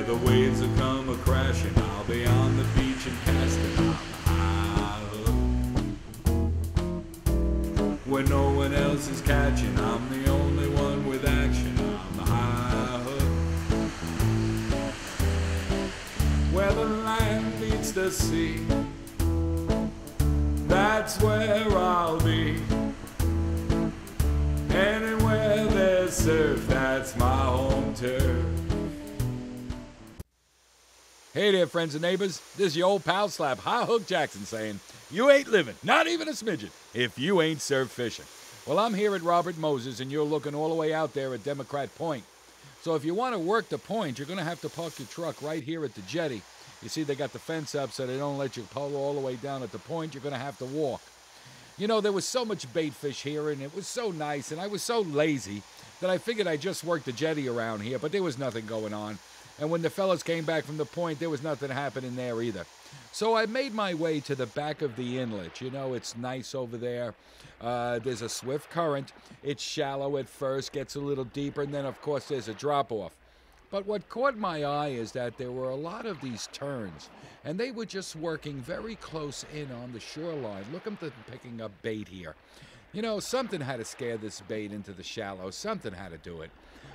the waves will come a-crashing, I'll be on the beach and casting on the high hook. When no one else is catching, I'm the only one with action on the high hook. Where the land meets the sea, that's where I'll be. Anywhere there's surf, that's my home turf. Hey there, friends and neighbors. This is your old pal Slap High Hook Jackson saying, you ain't living, not even a smidgen, if you ain't surf fishing. Well, I'm here at Robert Moses, and you're looking all the way out there at Democrat Point. So if you want to work the point, you're going to have to park your truck right here at the jetty. You see, they got the fence up so they don't let you pull all the way down at the point. You're going to have to walk. You know, there was so much bait fish here, and it was so nice, and I was so lazy that I figured I'd just work the jetty around here, but there was nothing going on. And when the fellas came back from the point, there was nothing happening there either. So I made my way to the back of the inlet. You know, it's nice over there. There's a swift current. It's shallow at first, gets a little deeper, and then, of course, there's a drop-off. But what caught my eye is that there were a lot of these terns, and they were just working very close in on the shoreline. Look at them picking up bait here. You know, something had to scare this bait into the shallow. Something had to do it.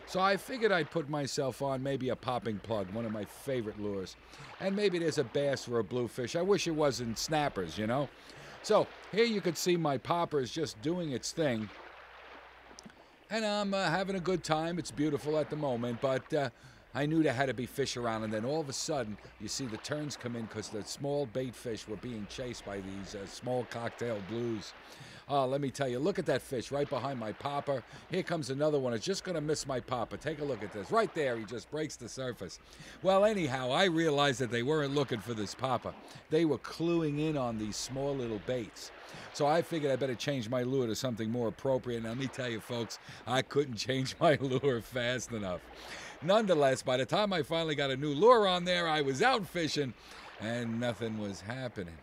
So I figured I'd put myself on maybe a popping plug, one of my favorite lures. And maybe there's a bass or a bluefish. I wish it wasn't snappers, you know. So here you could see my popper is just doing its thing. And I'm having a good time. It's beautiful at the moment, but I knew there had to be fish around. And then all of a sudden, you see the terns come in because the small bait fish were being chased by these small cocktail blues. Oh, let me tell you, look at that fish right behind my popper. Here comes another one. It's just going to miss my popper. Take a look at this. Right there, he just breaks the surface. Well, anyhow, I realized that they weren't looking for this popper. They were cluing in on these small little baits. So I figured I better change my lure to something more appropriate. And let me tell you, folks, I couldn't change my lure fast enough. Nonetheless, by the time I finally got a new lure on there, I was out fishing and nothing was happening.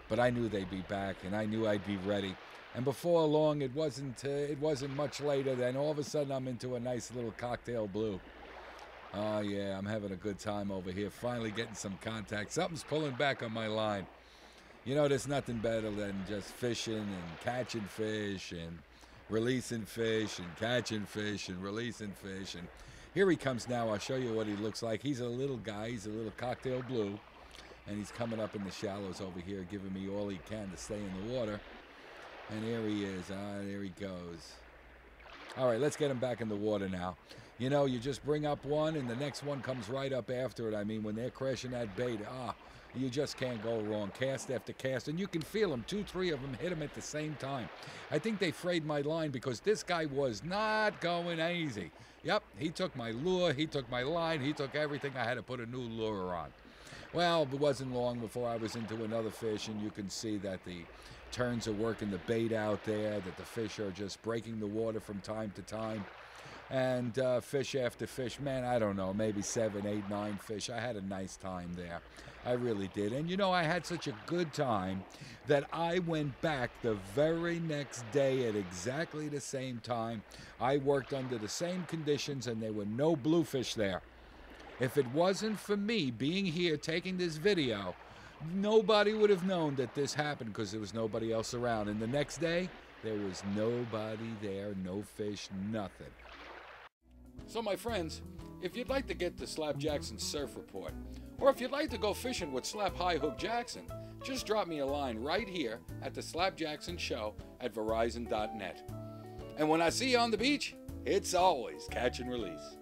But I knew they'd be back, and I knew I'd be ready. And before long, it wasn't much later, then all of a sudden I'm into a nice little cocktail blue. Oh yeah, I'm having a good time over here, finally getting some contact. Something's pulling back on my line. You know, there's nothing better than just fishing and catching fish and releasing fish and catching fish and releasing fish. And here he comes now. I'll show you what he looks like. He's a little guy. He's a little cocktail blue. And he's coming up in the shallows over here, giving me all he can to stay in the water. And here he is. There he goes. All right, let's get him back in the water now. You know, you just bring up one, and the next one comes right up after it. I mean, when they're crashing that bait, you just can't go wrong. Cast after cast, and you can feel them. 2, 3 of them hit them at the same time. I think they frayed my line because this guy was not going easy. Yep, he took my lure, he took my line, he took everything. I had to put a new lure on. Well, it wasn't long before I was into another fish, and you can see that the terns are working the bait out there, that the fish are just breaking the water from time to time. And fish after fish, man, I don't know, maybe 7, 8, 9 fish. I had a nice time there. I really did. And, you know, I had such a good time that I went back the very next day at exactly the same time. I worked under the same conditions, and there were no bluefish there. If it wasn't for me being here taking this video, nobody would have known that this happened because there was nobody else around. And the next day, there was nobody there, no fish, nothing. So my friends, if you'd like to get the Slap Jackson Surf Report, or if you'd like to go fishing with Slap High Hook Jackson, just drop me a line right here at the Slap Jackson Show at Verizon.net. And when I see you on the beach, it's always catch and release.